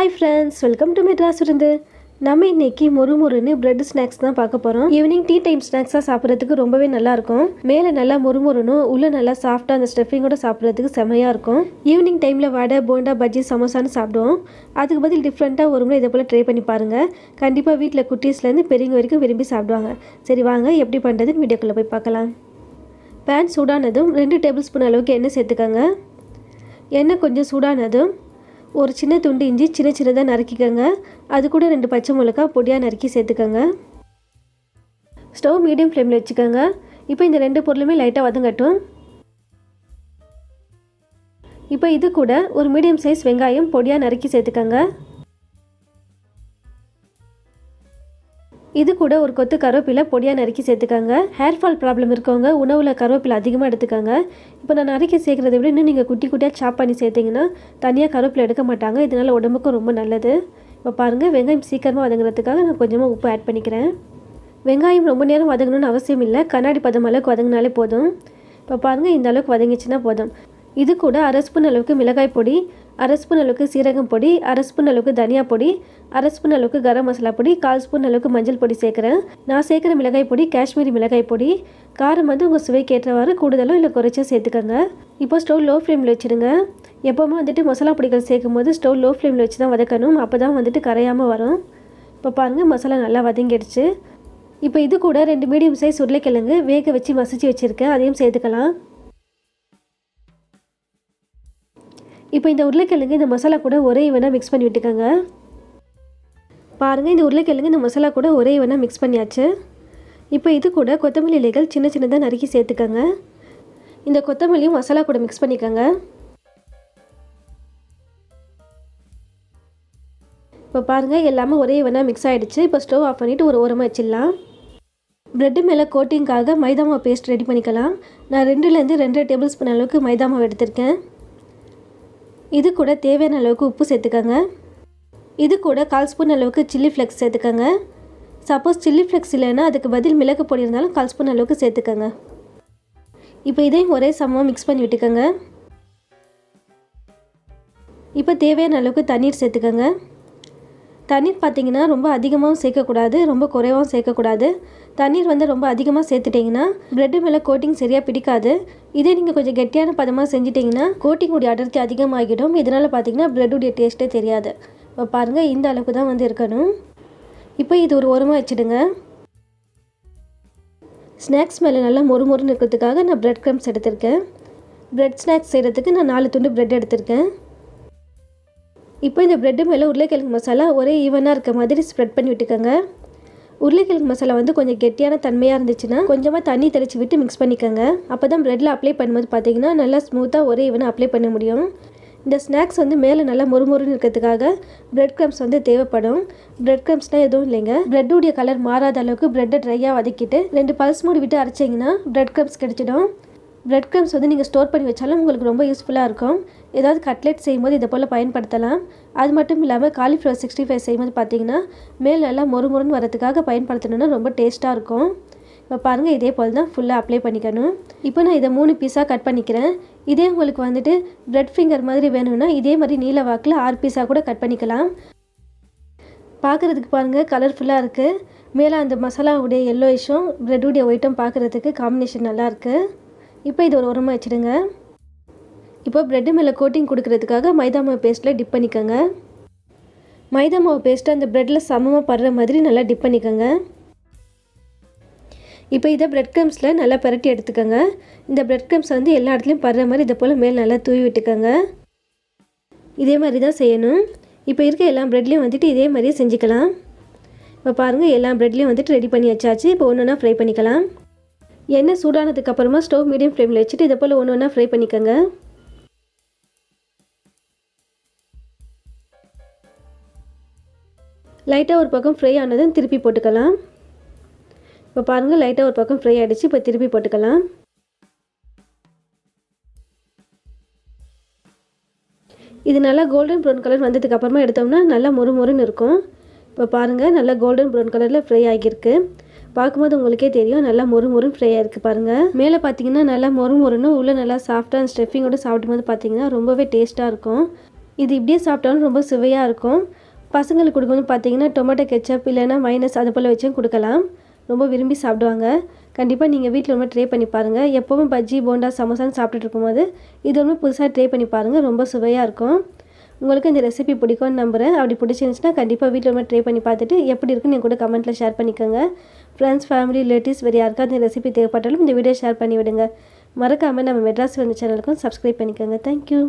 Hi friends, welcome to Madras விருந்து. நம்ம இன்றைக்கி மொறுமொறுன்னு பிரெட் ஸ்நாக்ஸ் தான் பார்க்க போகிறோம். ஈவினிங் டீ டைம் ஸ்நாக்ஸாக சாப்பிட்றதுக்கு ரொம்பவே நல்லாயிருக்கும். மேலே நல்லா மொறுமொறுனும் உள்ளே நல்லா சாஃப்டாக அந்த ஸ்டஃபிங்கோட சாப்பிட்றதுக்கு செமையாக இருக்கும். ஈவினிங் டைமில் வடை, போண்டா, பஜ்ஜி, சமோசான்னு சாப்பிடுவோம். அதுக்கு பதில் டிஃப்ரெண்ட்டாக ஒரு முறை இதை போல் ட்ரை பண்ணி பாருங்கள். கண்டிப்பாக வீட்டில் குட்டீஸ்லேருந்து பெரியவங்க வரைக்கும் விரும்பி சாப்பிடுவாங்க. சரி வாங்க, எப்படி பண்ணுறதுன்னு வீடியோக்குள்ளே போய் பார்க்கலாம். பேன் சூடானதும் 2 டேபிள் ஸ்பூன் அளவுக்கு எண்ணெய் சேர்த்துக்கோங்க. எண்ணெய் கொஞ்சம் சூடானதும் ஒரு சின்ன துண்டு இஞ்சி சின்னதாக நறுக்கிக்கோங்க. அது கூட 2 பச்சை மிளகாய் பொடியாக நறுக்கி சேர்த்துக்கோங்க. ஸ்டவ் மீடியம் ஃப்ளேமில் வச்சுக்கோங்க. இப்போ இந்த 2 பொருளுமே லைட்டாக வதங்கட்டும். இப்போ இது கூட ஒரு மீடியம் சைஸ் வெங்காயம் பொடியாக நறுக்கி சேர்த்துக்கோங்க. இது கூட ஒரு கொத்து கருவேப்பிலை பொடியாக நறுக்கி சேர்த்துக்கோங்க. ஹேர் ஃபால் ப்ராப்ளம் இருக்கவங்க உணவில் கருவேப்பிலை அதிகமாக எடுத்துக்கோங்க. இப்போ நான் நறுக்கி சேர்க்குறத விட இன்னும் நீங்கள் குட்டி குட்டியாக சாப் பண்ணி சேர்த்திங்கன்னா தனியாக கருவேப்பிலை எடுக்க மாட்டாங்க. இதனால் உடம்புக்கும் ரொம்ப நல்லது. இப்போ பாருங்கள், வெங்காயம் சீக்கிரமாக வதங்குறதுக்காக நான் கொஞ்சமாக உப்பு ஆட் பண்ணிக்கிறேன். வெங்காயம் ரொம்ப நேரம் வதங்கணும்னு அவசியம் இல்லை. கண்ணாடி பதம் அளவுக்கு வதங்கினாலே போதும். இப்போ பாருங்கள், இந்த அளவுக்கு வதங்கிச்சுன்னா போதும். இது கூட 1/2 ஸ்பூன் அளவுக்கு மிளகாய் பொடி, 1/2 ஸ்பூன் அளவுக்கு சீரகம் பொடி, 1/2 ஸ்பூன் அளவுக்கு தனியா பொடி, 1/2 ஸ்பூன் அளவுக்கு கரம் மசாலா பொடி, 1/4 ஸ்பூன் அளவுக்கு மஞ்சள் பொடி சேர்க்குறேன். நான் சேர்க்குற மிளகாய் பொடி காஷ்மீரி மிளகாய் பொடி. காரம் வந்து உங்கள் சுவைக்கு ஏற்றவாறு கூடுதலோ இல்லை குறைச்சோ சேர்த்துக்கோங்க. இப்போ ஸ்டவ் லோ ஃப்ளேமில் வச்சுருங்க. எப்போவுமே வந்துட்டு மசாலா பொடிகள் சேர்க்கும் போது ஸ்டவ் லோ ஃப்ளேமில் வச்சு தான் வதக்கணும். அப்போ தான் வந்துட்டு கரையாமல் வரும். இப்போ பாருங்கள், மசாலா நல்லா வதங்கிடுச்சு. இப்போ இது கூட 2 மீடியம் சைஸ் உருளைக்கிழங்கு வேக வச்சு மசிச்சு வச்சுருக்கேன். அதையும் சேர்த்துக்கலாம். இப்போ இந்த உருளைக்கிழங்கு இந்த மசாலா கூட ஒரே ஈவனாக மிக்ஸ் பண்ணி விட்டுக்கோங்க. பாருங்கள், இந்த உருளைக்கிழங்கு இந்த மசாலா கூட ஒரே ஈவனாக மிக்ஸ் பண்ணியாச்சு. இப்போ இது கூட கொத்தமல்லி இலைகள் சின்னதாக நறுக்கி சேர்த்துக்கோங்க. இந்த கொத்தமல்லியும் மசாலா கூட மிக்ஸ் பண்ணிக்கோங்க. இப்போ பாருங்கள், எல்லாமே ஒரே ஈவனாக மிக்ஸ் ஆகிடுச்சு. இப்போ ஸ்டவ் ஆஃப் பண்ணிவிட்டு ஒரு ஓரமாக வச்சிடலாம். ப்ரெட்டு மேலே கோட்டிங்காக மைதா மாவு பேஸ்ட் ரெடி பண்ணிக்கலாம். நான் 2லேருந்து 2.5 டேபிள் ஸ்பூன் அளவுக்கு மைதா மாவு எடுத்திருக்கேன். இது கூட தேவையான அளவுக்கு உப்பு சேர்த்துக்கோங்க. இது கூட 1/4 ஸ்பூன் அளவுக்கு சில்லி ஃப்ளெக்ஸ் சேர்த்துக்கோங்க. சப்போஸ் சில்லி ஃப்ளெக்ஸ் இல்லைன்னா அதுக்கு பதில் மிளகு பொடி இருந்தாலும் 1/4 ஸ்பூன் அளவுக்கு சேர்த்துக்கோங்க. இப்போ இதையும் ஒரே சமமாக மிக்ஸ் பண்ணி விட்டுக்கோங்க. இப்போ தேவையான அளவுக்கு தண்ணீர் சேர்த்துக்கோங்க. தண்ணீர் பார்த்திங்கன்னா ரொம்ப அதிகமாகவும் சேர்க்கக்கூடாது, ரொம்ப குறைவாகவும் சேர்க்கக்கூடாது. தண்ணீர் வந்து ரொம்ப அதிகமாக சேர்த்துட்டிங்கன்னா ப்ரெட்டு மேலே கோட்டிங் சரியாக பிடிக்காது. இதே நீங்கள் கொஞ்சம் கெட்டியான பதமாக செஞ்சிட்டிங்கன்னா கோட்டிங்குடைய அடர்த்தி அதிகமாகிடும். இதனால் பார்த்திங்கன்னா ப்ரெட்டுடைய டேஸ்ட்டே தெரியாது. இப்போ பாருங்கள், இந்த அளவுக்கு தான் வந்து இருக்கணும். இப்போ இது ஒரு ஓரமாக வச்சுடுங்க. ஸ்நாக்ஸ் மேலே நல்லா மொறுமொறுன்னு இருக்கிறதுக்காக நான் ப்ரெட் க்ரம்ஸ் எடுத்திருக்கேன். ப்ரெட் ஸ்நாக்ஸ் செய்கிறதுக்கு நான் 4 துண்டு ப்ரெட் எடுத்திருக்கேன். இப்போ இந்த ப்ரெட்டு மேலே உருளைக்கிழங்கு மசாலா ஒரே ஈவனாக இருக்க மாதிரி ஸ்ப்ரெட் பண்ணி விட்டுக்கோங்க. உருளைக்கிழங்கு மசாலா வந்து கொஞ்சம் கெட்டியான தன்மையாக இருந்துச்சுன்னா கொஞ்சமாக தண்ணி தெளித்து விட்டு மிக்ஸ் பண்ணிக்கோங்க. அப்போ தான் ப்ரெட்டில் அப்ளை பண்ணும்போது பார்த்திங்கன்னா நல்லா ஸ்மூத்தாக ஒரே ஈவனாக அப்ளை பண்ண முடியும். இந்த ஸ்நாக்ஸ் வந்து மேலே நல்லா மொறுமொறுன்னு இருக்கிறதுக்காக ப்ரெட் க்ரம்ஸ் வந்து தேவைப்படும். ப்ரெட் க்ரம்ஸ்னால் எதுவும் இல்லைங்க, ப்ரெட்டுடைய கலர் மாறாத அளவுக்கு ப்ரெட்டை ட்ரையாக வதக்கிட்டு 2 பல்ஸ் மூடி விட்டு அரைச்சிங்கன்னா ப்ரெட் க்ரம்ஸ் கிடச்சிடும். ப்ரெட் க்ரம்ஸ் வந்து நீங்கள் ஸ்டோர் பண்ணி வச்சாலும் உங்களுக்கு ரொம்ப யூஸ்ஃபுல்லாக இருக்கும். ஏதாவது கட்லெட் செய்யும்போது இதை போல் பயன்படுத்தலாம். அது மட்டும் இல்லாமல் காலிஃப்ளவர் 65 செய்யும்போது பார்த்திங்கன்னா மேல் நல்லா மொறுமொறுன்னு வரதுக்காக பயன்படுத்தணுன்னா ரொம்ப டேஸ்ட்டாக இருக்கும். இப்போ பாருங்கள், இதே போல் தான் ஃபுல்லாக அப்ளை பண்ணிக்கணும். இப்போ நான் இதை 3 பீஸாக கட் பண்ணிக்கிறேன். இதே உங்களுக்கு வந்துட்டு ப்ரெட் ஃபிங்கர் மாதிரி வேணும்னா இதே மாதிரி நீல வாக்கில் 6 பீஸாக கூட கட் பண்ணிக்கலாம். பார்க்குறதுக்கு பாருங்கள், கலர்ஃபுல்லாக இருக்குது. மேலே அந்த மசாலாவுடைய எல்லோயிஷும் ப்ரெட்டுடைய ஒயிட்டும் பார்க்குறதுக்கு காம்பினேஷன் நல்லாயிருக்கு. இப்போ இது ஒரு ஓரமாக வச்சுடுங்க. இப்போ ப்ரெட்டு மேலே கோட்டிங் கொடுக்கறதுக்காக மைதா மாவு பேஸ்ட்டில் டிப் பண்ணிக்கோங்க. மைதா மாவு பேஸ்ட்டை அந்த ப்ரெட்டில் சமமாக படுற மாதிரி நல்லா டிப் பண்ணிக்கோங்க. இப்போ இதை ப்ரெட் க்ரம்ஸில் நல்லா பரட்டி எடுத்துக்கோங்க. இந்த ப்ரெட் க்ரம்ஸ் வந்து எல்லா இடத்துலையும் படுற மாதிரி இதை போல் மேல் நல்லா தூவி விட்டுக்கோங்க. இதே மாதிரி தான் செய்யணும். இப்போ இருக்க எல்லா ப்ரெட்லேயும் வந்துட்டு இதே மாதிரியே செஞ்சுக்கலாம். இப்போ பாருங்கள், எல்லா ப்ரெட்லேயும் வந்துட்டு ரெடி பண்ணி வச்சாச்சு. இப்போ ஒன்று ஒன்றா ஃப்ரை பண்ணிக்கலாம். எண்ணெய் சூடானதுக்கப்புறமா ஸ்டவ் மீடியம் ஃப்ளேமில் வச்சுட்டு இதை போல் ஒன்று ஒன்றா ஃப்ரை பண்ணிக்கோங்க. லைட்டாக ஒரு பக்கம் ஃப்ரை ஆனதும் திருப்பி போட்டுக்கலாம். இப்போ பாருங்கள், லைட்டாக ஒரு பக்கம் ஃப்ரை ஆகிடுச்சு. இப்போ திருப்பி போட்டுக்கலாம். இது நல்லா கோல்டன் ப்ரௌன் கலர் வந்ததுக்கப்புறமா எடுத்தோம்னா நல்லா மொறுமொறுன்னு இருக்கும். இப்போ பாருங்கள், நல்லா கோல்டன் ப்ரௌன் கலரில் ஃப்ரை ஆகியிருக்கு. பார்க்கும்போது உங்களுக்கே தெரியும் நல்லா மொறுமொறுன்னு ஃப்ரை ஆகிருக்கு. பாருங்கள், மேலே பார்த்தீங்கன்னா நல்லா மொறுமொறுன்னு உள்ளே நல்லா சாஃப்டாக ஸ்டஃபிங்கோடு சாப்பிடும்போது பார்த்தீங்கன்னா ரொம்பவே டேஸ்ட்டாக இருக்கும். இது இப்படியே சாப்பிட்டாலும் ரொம்ப சுவையாக இருக்கும். பசங்களுக்கு கொடுக்கும்போது பார்த்தீங்கன்னா டொமேட்டோ கெச்சப் இல்லைன்னா மைனஸ் அது போல் வச்சும் கொடுக்கலாம். ரொம்ப விரும்பி சாப்பிடுவாங்க. கண்டிப்பாக நீங்கள் வீட்டில் ரொம்ப ட்ரை பண்ணி பாருங்கள். எப்போவும் பஜ்ஜி போண்டா சமோசான்னு சாப்பிட்டுட்டு இருக்கும்போது இது ஒன்று புதுசாக ட்ரை பண்ணி பாருங்கள். ரொம்ப சுவையாக இருக்கும். உங்களுக்கு இந்த ரெசிபி பிடிக்கும்னு நம்புகிறேன். அப்படி பிடிச்சிருந்துச்சுன்னா கண்டிப்பாக வீட்டில் ரொம்ப ட்ரை பண்ணி பார்த்துட்டு எப்படி இருக்குன்னு என் கூட கமெண்ட்டில் ஷேர் பண்ணிக்கோங்க. ஃப்ரெண்ட்ஸ், ஃபேமிலி, ரிலேட்டிவ்ஸ் வேறு யாருக்காவது இந்த ரெசிபி தேவைப்பட்டாலும் இந்த வீடியோ ஷேர் பண்ணி விடுங்க. மறக்காமல் நம்ம மெட்ராஸ் வந்து சேனலுக்கும் சப்ஸ்கிரைப் பண்ணிக்கோங்க. தேங்க்யூ.